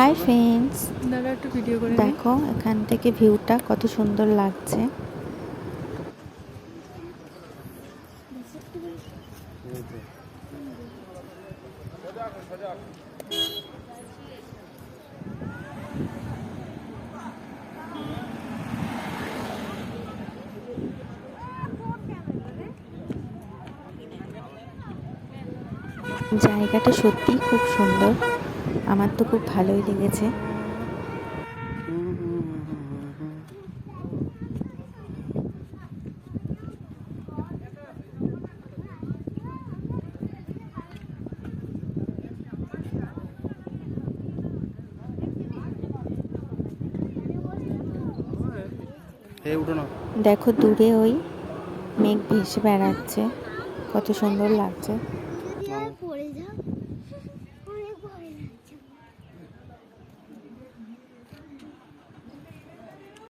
Hi friends, দাঁড়া একটু video করে নিই। দেখো এখান থেকে ভিউটা কত সুন্দর লাগছে। জায়গাটা সত্যিই খুব সুন্দর, আমার তো খুব ভালোই লেগেছে। দেখো দূরে ওই মেঘ ভেসে বেড়াচ্ছে, কত সুন্দর লাগছে।